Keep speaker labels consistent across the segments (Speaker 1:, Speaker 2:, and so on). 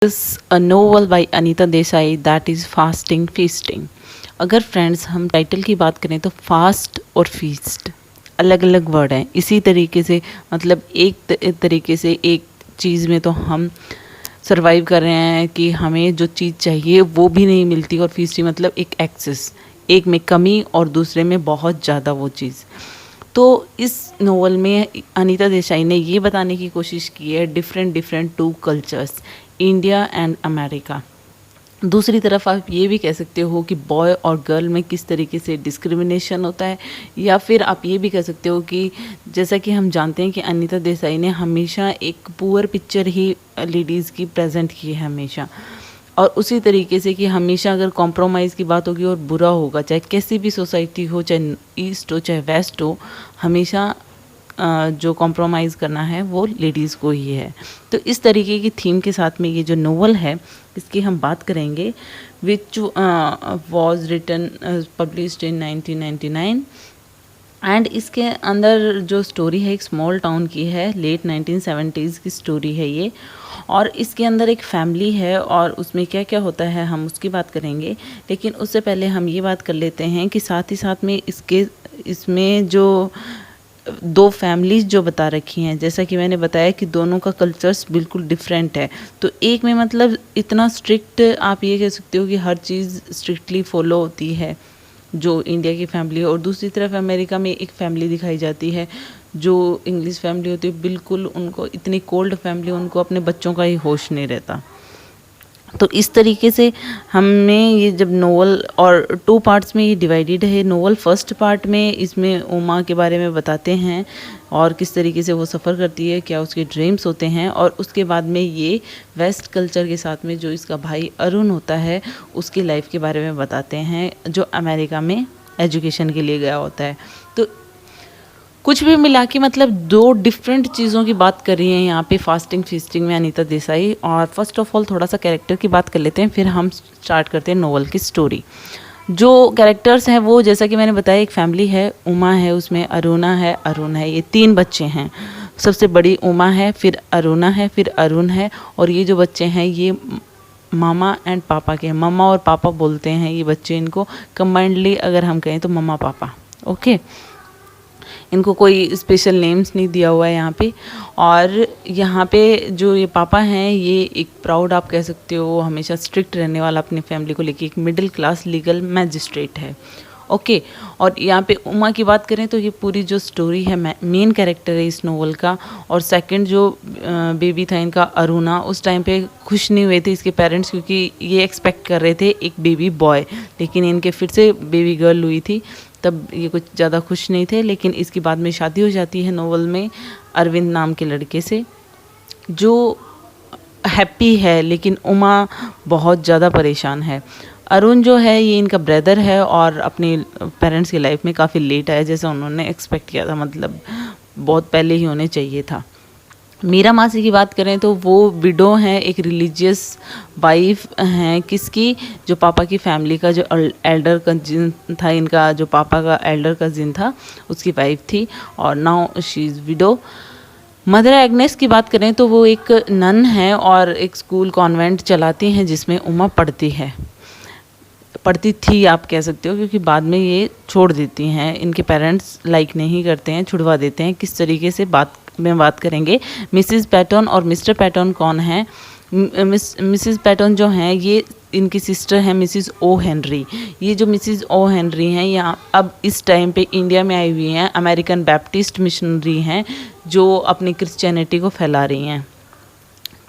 Speaker 1: is a novel by Anita Desai that is fasting feasting. अगर friends हम title की बात करें तो फास्ट और फीस्ट अलग अलग वर्ड हैं। इसी तरीके से मतलब एक तरीके से एक चीज़ में तो हम सर्वाइव कर रहे हैं कि हमें जो चीज़ चाहिए वो भी नहीं मिलती, और फीस्टिंग मतलब एक एक्सेस, एक में कमी और दूसरे में बहुत ज़्यादा वो चीज़। तो इस नोवेल में अनीता देसाई ने ये बताने की कोशिश की है different to cultures, India and America. दूसरी तरफ आप ये भी कह सकते हो कि बॉय और गर्ल में किस तरीके से डिस्क्रिमिनेशन होता है, या फिर आप ये भी कह सकते हो कि जैसा कि हम जानते हैं कि अनीता देसाई ने हमेशा एक पुअर पिक्चर ही लेडीज़ की प्रेजेंट की है हमेशा, और उसी तरीके से कि हमेशा अगर कॉम्प्रोमाइज़ की बात होगी और बुरा होगा, चाहे कैसी भी सोसाइटी हो, चाहे ईस्ट हो चाहे वेस्ट हो, हमेशा जो कॉम्प्रोमाइज़ करना है वो लेडीज़ को ही है। तो इस तरीके की थीम के साथ में ये जो नोवेल है इसकी हम बात करेंगे, which was written published in 1999। And इसके अंदर जो स्टोरी है एक स्मॉल टाउन की है, लेट 1970s की स्टोरी है ये, और इसके अंदर एक फैमिली है और उसमें क्या क्या होता है हम उसकी बात करेंगे। लेकिन उससे पहले हम ये बात कर लेते हैं कि साथ ही साथ में इसमें जो दो फैमिलीज़ जो बता रखी हैं, जैसा कि मैंने बताया कि दोनों का कल्चर्स बिल्कुल डिफरेंट है। तो एक में मतलब इतना स्ट्रिक्ट, आप ये कह सकते हो कि हर चीज़ स्ट्रिक्टली फॉलो होती है जो इंडिया की फैमिली है, और दूसरी तरफ अमेरिका में एक फैमिली दिखाई जाती है जो इंग्लिश फैमिली होती है, बिल्कुल उनको इतनी कोल्ड फैमिली, उनको अपने बच्चों का ही होश नहीं रहता। तो इस तरीके से हमें ये जब नोवेल, और 2 पार्ट्स में ये डिवाइडेड है नोवेल। फर्स्ट पार्ट में इसमें उमा के बारे में बताते हैं और किस तरीके से वो सफ़र करती है, क्या उसके ड्रीम्स होते हैं, और उसके बाद में ये वेस्ट कल्चर के साथ में जो इसका भाई अरुण होता है उसकी लाइफ के बारे में बताते हैं, जो अमेरिका में एजुकेशन के लिए गया होता है। तो कुछ भी मिला के मतलब 2 डिफरेंट चीज़ों की बात कर रही हैं यहाँ पे फास्टिंग फीस्टिंग में अनीता देसाई। और फर्स्ट ऑफ ऑल थोड़ा सा कैरेक्टर की बात कर लेते हैं, फिर हम स्टार्ट करते हैं नोवेल की स्टोरी। जो कैरेक्टर्स हैं वो जैसा कि मैंने बताया, एक फैमिली है, उमा है, उसमें अरुणा है, अरुण है, ये 3 बच्चे हैं। सबसे बड़ी उमा है, फिर अरुणा है, फिर अरुण है, और ये जो बच्चे हैं ये मामा एंड पापा के, मम्मा और पापा बोलते हैं ये बच्चे इनको, कंबाइंडली अगर हम कहें तो मम्मा पापा। ओके, इनको कोई स्पेशल नेम्स नहीं दिया हुआ है यहाँ पे। और यहाँ पे जो ये पापा हैं ये एक प्राउड, आप कह सकते हो, हमेशा स्ट्रिक्ट रहने वाला अपनी फैमिली को लेके, एक मिडिल क्लास लीगल मैजिस्ट्रेट है। ओके, और यहाँ पे उमा की बात करें तो ये पूरी जो स्टोरी है मेन कैरेक्टर है इस नोवेल का। और सेकंड जो बेबी था इनका अरुणा, उस टाइम पे खुश नहीं हुए थे इसके पेरेंट्स, क्योंकि ये एक्सपेक्ट कर रहे थे एक बेबी बॉय, लेकिन इनके फिर से बेबी गर्ल हुई थी, तब ये कुछ ज़्यादा खुश नहीं थे। लेकिन इसके बाद में शादी हो जाती है नोवेल में अरविंद नाम के लड़के से, जो हैप्पी है, लेकिन उमा बहुत ज़्यादा परेशान है। अरुण जो है ये इनका ब्रदर है और अपनी पेरेंट्स की लाइफ में काफ़ी लेट आया, जैसा उन्होंने एक्सपेक्ट किया था, मतलब बहुत पहले ही होने चाहिए था। मीरा मासी की बात करें तो वो विडो हैं, एक रिलीजियस वाइफ हैं किसकी, जो पापा की फैमिली का जो एल्डर कजिन था, इनका जो पापा का एल्डर कजिन था उसकी वाइफ थी, और now she is window. Mother Agnes की बात करें तो वो एक नन है और एक स्कूल कॉन्वेंट चलाती हैं जिसमें उमा पढ़ती थी आप कह सकते हो, क्योंकि बाद में ये छोड़ देती हैं, इनके पेरेंट्स लाइक नहीं करते हैं, छुड़वा देते हैं। किस तरीके से बात करेंगे। मिसिस पैटर्न और मिस्टर पैटर्न कौन है? मिसिस पैटर्न जो हैं ये इनकी सिस्टर हैं मिसिस ओ हेनरी। ये जो मिसिस ओ हेनरी हैं यहाँ अब इस टाइम पे इंडिया में आई हुई हैं, अमेरिकन बैप्टिस्ट मिशनरी हैं जो अपनी क्रिश्चियनिटी को फैला रही हैं।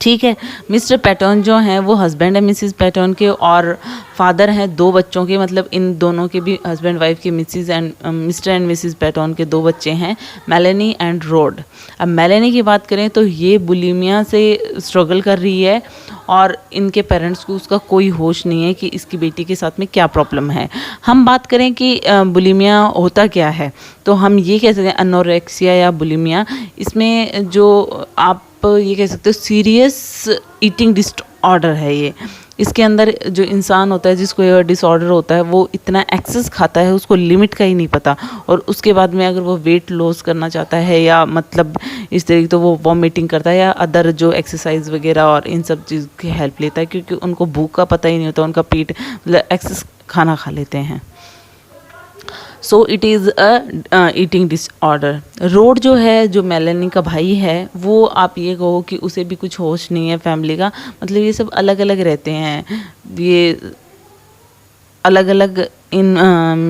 Speaker 1: ठीक है, मिस्टर पैटर्न जो हैं वो हस्बैंड है मिसिस पैटर्न के, और फादर हैं 2 बच्चों के, मतलब इन दोनों के भी हस्बैंड वाइफ के, मिस्टर एंड मिसिस पैटर्न के 2 बच्चे हैं, मेलेनी एंड रोड। अब मेलेनी की बात करें तो ये बुलिमिया से स्ट्रगल कर रही है, और इनके पेरेंट्स को उसका कोई होश नहीं है कि इसकी बेटी के साथ में क्या प्रॉब्लम है। हम बात करें कि बुलिमिया होता क्या है, तो हम ये कह सकते हैं एनोरेक्सिया या बुलिमिया, इसमें जो आप ये कह सकते हो सीरियस ईटिंग ऑर्डर है ये। इसके अंदर जो इंसान होता है जिसको ये डिसऑर्डर होता है वो इतना एक्सेस खाता है, उसको लिमिट का ही नहीं पता, और उसके बाद में अगर वो वेट लॉस करना चाहता है या मतलब इस तरीके तो वो वॉमिटिंग करता है या अदर जो एक्सरसाइज वगैरह और इन सब चीज़ की हेल्प लेता है, क्योंकि उनको भूख का पता ही नहीं होता, उनका पेट मतलब एक्सेस खाना खा लेते हैं। So it is a eating disorder. Road जो है, जो मेलानी का भाई है, वो आप ये कहो कि उसे भी कुछ होश नहीं है फैमिली का, मतलब ये सब अलग अलग रहते हैं, ये अलग अलग इन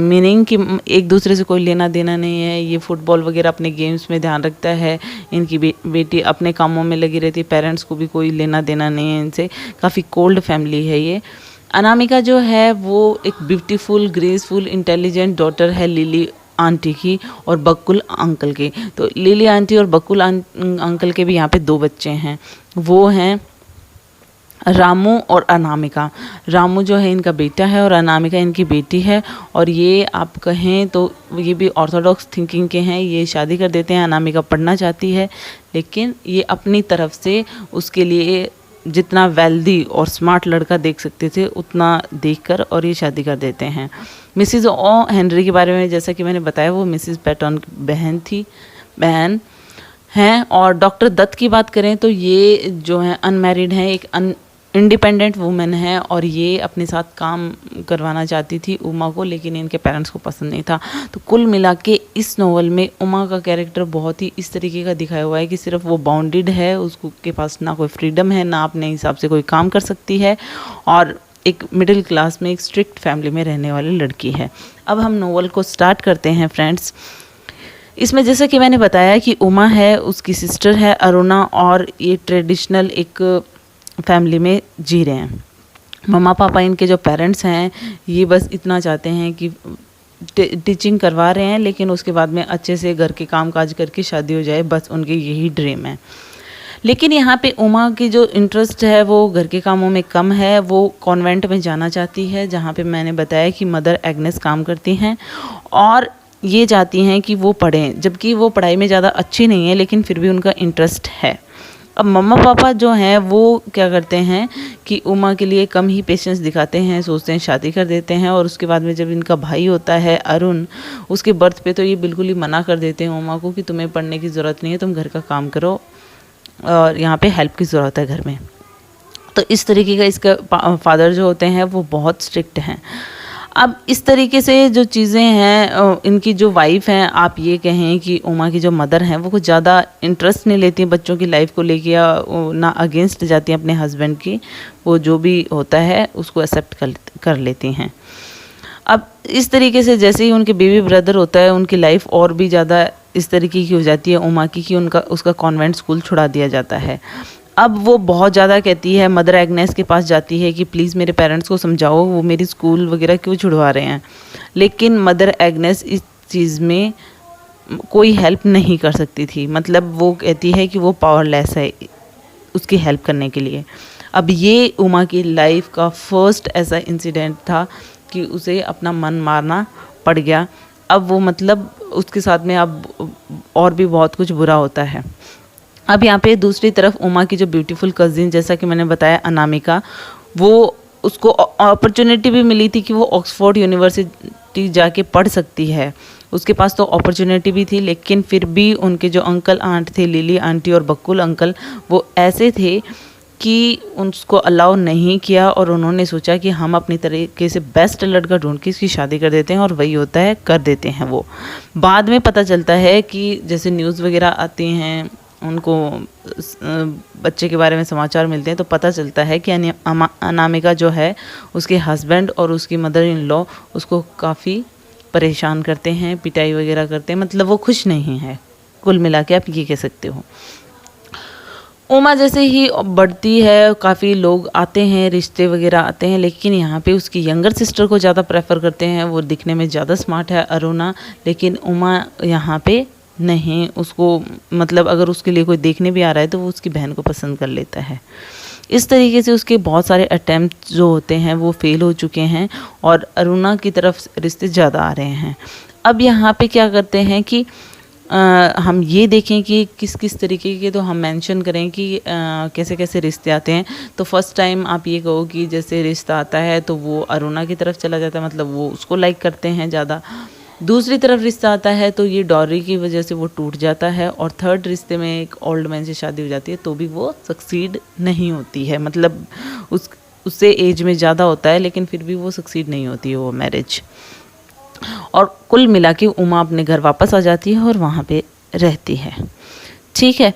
Speaker 1: मीनिंग कि एक दूसरे से कोई लेना देना नहीं है। ये फुटबॉल वगैरह अपने गेम्स में ध्यान रखता है, इनकी बेटी अपने कामों में लगी रहती है, पेरेंट्स को भी कोई लेना देना नहीं है इनसे। काफ़ी कोल्ड फैमिली है ये। अनामिका जो है वो एक ब्यूटीफुल, ग्रेसफुल, इंटेलिजेंट डॉटर है लिली आंटी की और बकुल अंकल की। तो लिली आंटी और बकुल अंकल के भी यहाँ पे 2 बच्चे हैं, वो हैं रामू और अनामिका। रामू जो है इनका बेटा है और अनामिका इनकी बेटी है, और ये आप कहें तो ये भी ऑर्थोडॉक्स थिंकिंग के हैं। ये शादी कर देते हैं, अनामिका पढ़ना चाहती है, लेकिन ये अपनी तरफ से उसके लिए जितना वेल्दी और स्मार्ट लड़का देख सकते थे उतना देखकर और ये शादी कर देते हैं। मिसिज ओ हेनरी के बारे में जैसा कि मैंने बताया, वो मिसिज पैटर्न की बहन हैं। और डॉक्टर दत्त की बात करें तो ये जो है अनमैरिड हैं, एक इंडिपेंडेंट वुमेन है, और ये अपने साथ काम करवाना चाहती थी उमा को, लेकिन इनके पेरेंट्स को पसंद नहीं था। तो कुल मिला के इस नॉवल में उमा का कैरेक्टर बहुत ही इस तरीके का दिखाया हुआ है कि सिर्फ वो बाउंडेड है, उसको के पास ना कोई फ्रीडम है, ना अपने हिसाब से कोई काम कर सकती है, और एक मिडिल क्लास में एक स्ट्रिक्ट फैमिली में रहने वाली लड़की है। अब हम नॉवल को स्टार्ट करते हैं फ्रेंड्स। इसमें जैसा कि मैंने बताया कि उमा है, उसकी सिस्टर है अरुणा, और ये ट्रेडिशनल एक फैमिली में जी रहे हैं। मम्मा पापा इनके जो पेरेंट्स हैं ये बस इतना चाहते हैं कि टीचिंग करवा रहे हैं, लेकिन उसके बाद में अच्छे से घर के काम काज करके शादी हो जाए, बस उनके यही ड्रीम है। लेकिन यहाँ पे उमा की जो इंटरेस्ट है वो घर के कामों में कम है। वो कॉन्वेंट में जाना चाहती है, जहाँ पे मैंने बताया कि मदर एग्नेस काम करती हैं, और ये चाहती हैं कि वो पढ़ें, जबकि वो पढ़ाई में ज़्यादा अच्छी नहीं है, लेकिन फिर भी उनका इंटरेस्ट है। अब मम्मा पापा जो हैं वो क्या करते हैं कि उमा के लिए कम ही पेशेंस दिखाते हैं, सोचते हैं शादी कर देते हैं, और उसके बाद में जब इनका भाई होता है अरुण, उसके बर्थ पे तो ये बिल्कुल ही मना कर देते हैं उमा को कि तुम्हें पढ़ने की ज़रूरत नहीं है, तुम घर का काम करो और यहाँ पे हेल्प की ज़रूरत है घर में। तो इस तरीके का इसका फादर जो होते हैं वो बहुत स्ट्रिक्ट हैं। अब इस तरीके से जो चीज़ें हैं, इनकी जो वाइफ हैं, आप ये कहें कि उमा की जो मदर हैं वो कुछ ज़्यादा इंटरेस्ट नहीं लेती हैं बच्चों की लाइफ को लेके, या ना अगेंस्ट जाती हैं अपने हस्बैंड की, वो जो भी होता है उसको एक्सेप्ट कर लेती हैं। अब इस तरीके से जैसे ही उनके बेबी ब्रदर होता है, उनकी लाइफ और भी ज़्यादा इस तरीके की हो जाती है उमा की कि उसका कॉन्वेंट स्कूल छुड़ा दिया जाता है। अब वो बहुत ज़्यादा कहती है, मदर एग्नेस के पास जाती है कि प्लीज़ मेरे पेरेंट्स को समझाओ, वो मेरी स्कूल वगैरह क्यों छुड़वा रहे हैं। लेकिन मदर एग्नेस इस चीज़ में कोई हेल्प नहीं कर सकती थी, मतलब वो कहती है कि वो पावरलेस है उसकी हेल्प करने के लिए। अब ये उमा की लाइफ का फर्स्ट ऐसा इंसिडेंट था कि उसे अपना मन मारना पड़ गया। अब वो मतलब उसके साथ में अब और भी बहुत कुछ बुरा होता है। अब यहाँ पे दूसरी तरफ उमा की जो ब्यूटीफुल कज़िन, जैसा कि मैंने बताया अनामिका, वो उसको अपॉर्चुनिटी भी मिली थी कि वो ऑक्सफोर्ड यूनिवर्सिटी जाके पढ़ सकती है, उसके पास तो अपॉर्चुनिटी भी थी, लेकिन फिर भी उनके जो अंकल आंट थे, लिली आंटी और बकुल अंकल, वो ऐसे थे कि उसको अलाउ नहीं किया, और उन्होंने सोचा कि हम अपनी तरीके से बेस्ट लड़का ढूंढ के इसकी शादी कर देते हैं, और वही होता है, कर देते हैं। वो बाद में पता चलता है कि जैसे न्यूज़ वगैरह आती हैं, उनको बच्चे के बारे में समाचार मिलते हैं, तो पता चलता है कि अनामिका जो है उसके हस्बैंड और उसकी मदर इन लॉ उसको काफ़ी परेशान करते हैं, पिटाई वगैरह करते हैं, मतलब वो खुश नहीं है। कुल मिला के आप ये कह सकते हो। उमा जैसे ही बढ़ती है, काफ़ी लोग आते हैं, रिश्ते वगैरह आते हैं, लेकिन यहाँ पे उसकी यंगर सिस्टर को ज़्यादा प्रेफर करते हैं। वो दिखने में ज़्यादा स्मार्ट है अरुणा, लेकिन उमा यहाँ पे नहीं, उसको मतलब अगर उसके लिए कोई देखने भी आ रहा है तो वो उसकी बहन को पसंद कर लेता है। इस तरीके से उसके बहुत सारे अटैम्प्ट जो होते हैं वो फेल हो चुके हैं, और अरुणा की तरफ रिश्ते ज़्यादा आ रहे हैं। अब यहाँ पे क्या करते हैं कि हम ये देखें कि किस किस तरीके के, तो हम मेंशन करें कि कैसे कैसे रिश्ते आते हैं। तो फर्स्ट टाइम आप ये कहो कि जैसे रिश्ता आता है तो वो अरुणा की तरफ चला जाता है, मतलब वो उसको लाइक करते हैं ज़्यादा। दूसरी तरफ रिश्ता आता है तो ये डॉरी की वजह से वो टूट जाता है। और थर्ड रिश्ते में एक ओल्ड मैन से शादी हो जाती है तो भी वो सक्सीड नहीं होती है, मतलब उससे एज में ज़्यादा होता है लेकिन फिर भी वो सक्सीड नहीं होती है वो मैरिज। और कुल मिला के उमा अपने घर वापस आ जाती है और वहाँ पे रहती है। ठीक है,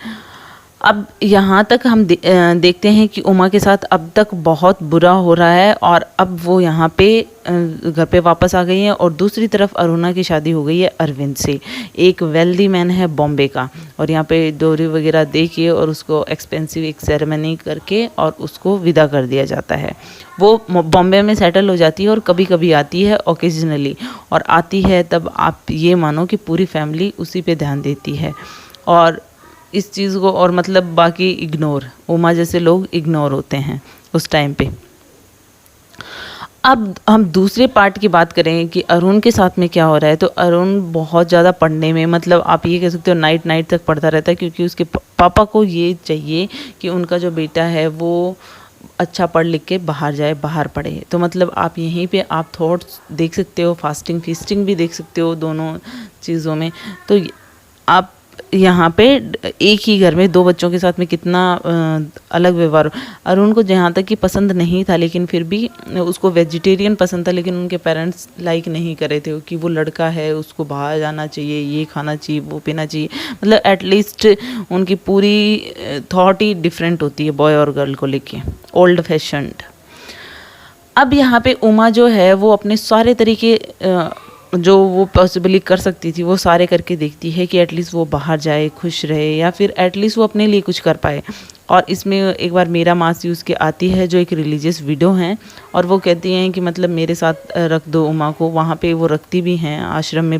Speaker 1: अब यहाँ तक हम देखते हैं कि उमा के साथ अब तक बहुत बुरा हो रहा है और अब वो यहाँ पे घर पे वापस आ गई है। और दूसरी तरफ अरुणा की शादी हो गई है अरविंद से, एक वेल्दी मैन है बॉम्बे का। और यहाँ पे डोरी वगैरह दे के और उसको एक्सपेंसिव एक सेरेमनी करके और उसको विदा कर दिया जाता है। वो बॉम्बे में सेटल हो जाती है और कभी कभी आती है ओकेजनली, और आती है तब आप ये मानो कि पूरी फैमिली उसी पे ध्यान देती है और इस चीज़ को, और मतलब बाकी इग्नोर, उमा जैसे लोग इग्नोर होते हैं उस टाइम पे। अब हम दूसरे पार्ट की बात करें कि अरुण के साथ में क्या हो रहा है, तो अरुण बहुत ज़्यादा पढ़ने में, मतलब आप ये कह सकते हो नाइट नाइट तक पढ़ता रहता है, क्योंकि उसके पापा को ये चाहिए कि उनका जो बेटा है वो अच्छा पढ़ लिख के बाहर जाए, बाहर पढ़े। तो मतलब आप यहीं पे आप थॉट्स देख सकते हो, फास्टिंग फीस्टिंग भी देख सकते हो दोनों चीज़ों में। तो आप यहाँ पे एक ही घर में दो बच्चों के साथ में कितना अलग व्यवहार। अरुण को जहाँ तक कि पसंद नहीं था, लेकिन फिर भी उसको वेजिटेरियन पसंद था, लेकिन उनके पेरेंट्स लाइक नहीं करे थे कि वो लड़का है, उसको बाहर जाना चाहिए, ये खाना चाहिए, वो पीना चाहिए। मतलब एटलीस्ट उनकी पूरी थॉट ही डिफरेंट होती है बॉय और गर्ल को लेके, ओल्ड फैशन्ड। अब यहाँ पे उमा जो है वो अपने सारे तरीके जो वो पॉसिबली कर सकती थी वो सारे करके देखती है कि एटलीस्ट वो बाहर जाए, खुश रहे, या फिर एटलीस्ट वो अपने लिए कुछ कर पाए। और इसमें एक बार मीरा मासी उसके आती है जो एक रिलीजियस विडो हैं, और वो कहती हैं कि मतलब मेरे साथ रख दो उमा को। वहाँ पे वो रखती भी हैं आश्रम में,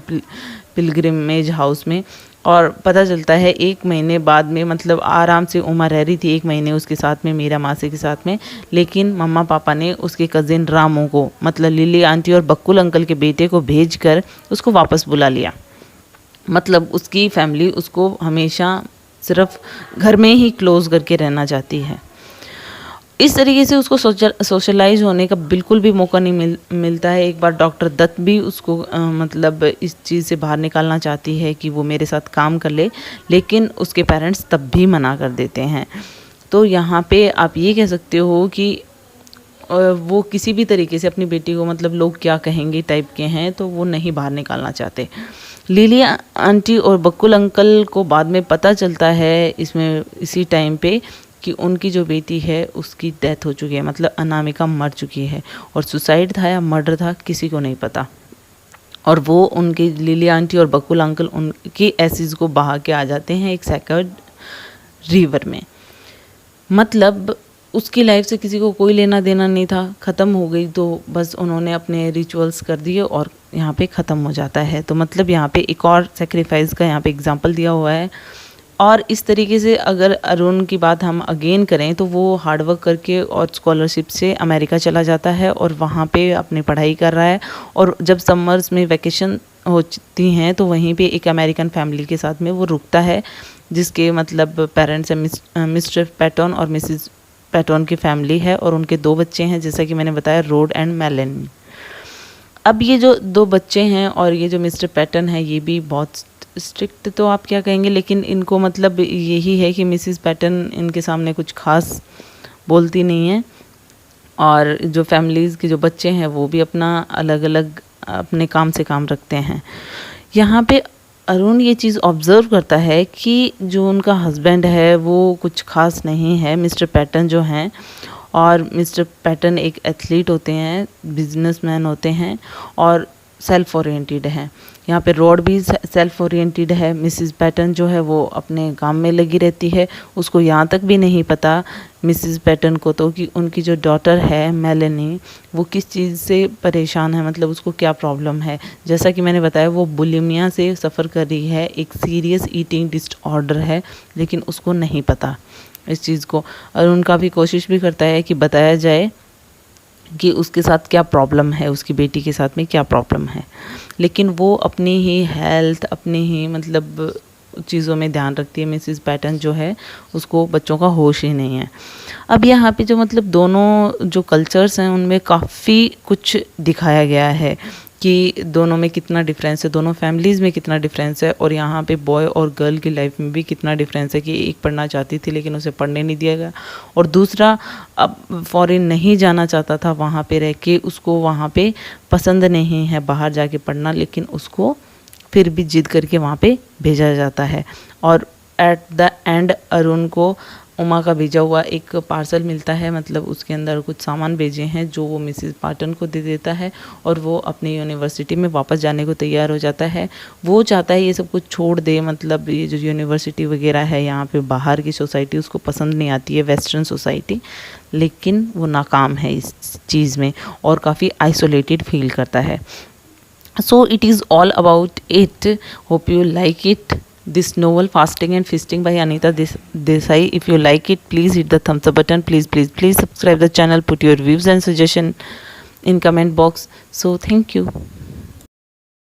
Speaker 1: पिलग्रिमेज हाउस में। और पता चलता है 1 महीने बाद में, मतलब आराम से उमा रह रही थी 1 महीने उसके साथ में, मीरा मासी के साथ में। लेकिन मम्मा पापा ने उसके कज़िन रामू को, मतलब लिली आंटी और बक्कुल अंकल के बेटे को भेजकर उसको वापस बुला लिया। मतलब उसकी फैमिली उसको हमेशा सिर्फ घर में ही क्लोज करके रहना चाहती है। इस तरीके से उसको सोशलाइज होने का बिल्कुल भी मौका नहीं मिलता है। एक बार डॉक्टर दत्त भी उसको मतलब इस चीज़ से बाहर निकालना चाहती है कि वो मेरे साथ काम कर ले, लेकिन उसके पेरेंट्स तब भी मना कर देते हैं। तो यहाँ पे आप ये कह सकते हो कि वो किसी भी तरीके से अपनी बेटी को, मतलब लोग क्या कहेंगे टाइप के हैं, तो वो नहीं बाहर निकालना चाहते। लिली आंटी और बकुल अंकल को बाद में पता चलता है इसमें इसी टाइम पे कि उनकी जो बेटी है उसकी डेथ हो चुकी है, मतलब अनामिका मर चुकी है। और सुसाइड था या मर्डर था किसी को नहीं पता। और वो उनकी लिली आंटी और बकुल अंकल उनकी एसिड को बहा के आ जाते हैं एक सेक्रेड रिवर में। मतलब उसकी लाइफ से किसी को कोई लेना देना नहीं था, ख़त्म हो गई। तो बस उन्होंने अपने रिचुअल्स कर दिए और यहाँ पे ख़त्म हो जाता है। तो मतलब यहाँ पे एक और सेक्रीफाइस का यहाँ पे एग्जांपल दिया हुआ है। और इस तरीके से अगर अरुण की बात हम अगेन करें तो वो हार्डवर्क करके और स्कॉलरशिप से अमेरिका चला जाता है और वहाँ पे अपनी पढ़ाई कर रहा है। और जब समर्स में वैकेशन होती हैं तो वहीं पे एक अमेरिकन फैमिली के साथ में वो रुकता है, जिसके मतलब पेरेंट्स हैं मिस्टर पैटन और मिसिस पैटन की फैमिली है, और उनके 2 बच्चे हैं, जैसा कि मैंने बताया, रोड एंड मेलेनी। अब ये जो 2 बच्चे हैं और ये जो मिस्टर पैटन है ये भी बहुत स्ट्रिक्ट, तो आप क्या कहेंगे, लेकिन इनको मतलब यही है कि मिसिस पैटन इनके सामने कुछ खास बोलती नहीं है। और जो फैमिलीज़ के जो बच्चे हैं वो भी अपना अलग अलग अपने काम से काम रखते हैं। यहाँ पे अरुण ये चीज़ ऑब्ज़र्व करता है कि जो उनका हस्बैंड है वो कुछ खास नहीं है, मिस्टर पैटन जो हैं। और मिस्टर पैटन एक एथलीट होते हैं, बिजनेसमैन होते हैं और सेल्फ ओरिएंटेड हैं। यहाँ पे रोड भी सेल्फ ओरिएंटेड है। मिसिस पैटन जो है वो अपने काम में लगी रहती है। उसको यहाँ तक भी नहीं पता मिसिस पैटन को तो कि उनकी जो डॉटर है मेलेनी वो किस चीज़ से परेशान है, मतलब उसको क्या प्रॉब्लम है। जैसा कि मैंने बताया वो बुलिमिया से सफ़र कर रही है, एक सीरियस ईटिंग डिसऑर्डर है, लेकिन उसको नहीं पता इस चीज़ को। और उनका भी कोशिश भी करता है कि बताया जाए कि उसके साथ क्या प्रॉब्लम है, उसकी बेटी के साथ में क्या प्रॉब्लम है। लेकिन वो अपनी ही हेल्थ, अपनी ही मतलब चीज़ों में ध्यान रखती है। मिसेस पैटर्न जो है उसको बच्चों का होश ही नहीं है। अब यहाँ पे जो मतलब दोनों जो कल्चर्स हैं उनमें काफ़ी कुछ दिखाया गया है कि दोनों में कितना डिफरेंस है, दोनों फैमिलीज़ में कितना डिफरेंस है, और यहाँ पे बॉय और गर्ल की लाइफ में भी कितना डिफरेंस है कि एक पढ़ना चाहती थी लेकिन उसे पढ़ने नहीं दिया गया, और दूसरा अब फॉरेन नहीं जाना चाहता था, वहाँ पे रह के उसको वहाँ पे पसंद नहीं है बाहर जाके पढ़ना, लेकिन उसको फिर भी जिद करके वहाँ पे भेजा जाता है। और एट द एंड अरुण को उमा का भेजा हुआ एक पार्सल मिलता है, मतलब उसके अंदर कुछ सामान भेजे हैं जो वो मिसेस पैटर्न को दे देता है, और वो अपनी यूनिवर्सिटी में वापस जाने को तैयार हो जाता है। वो चाहता है ये सब कुछ छोड़ दे, मतलब ये जो यूनिवर्सिटी वगैरह है यहाँ पे बाहर की सोसाइटी उसको पसंद नहीं आती है, वेस्टर्न सोसाइटी, लेकिन वो नाकाम है इस चीज़ में और काफ़ी आइसोलेटेड फील करता है। So it is all about it. Hope you like it. This novel Fasting and Feasting by Anita Desai. If you like it, please hit the thumbs up button. Please subscribe the channel. Put your views and suggestion in comment box. So thank you.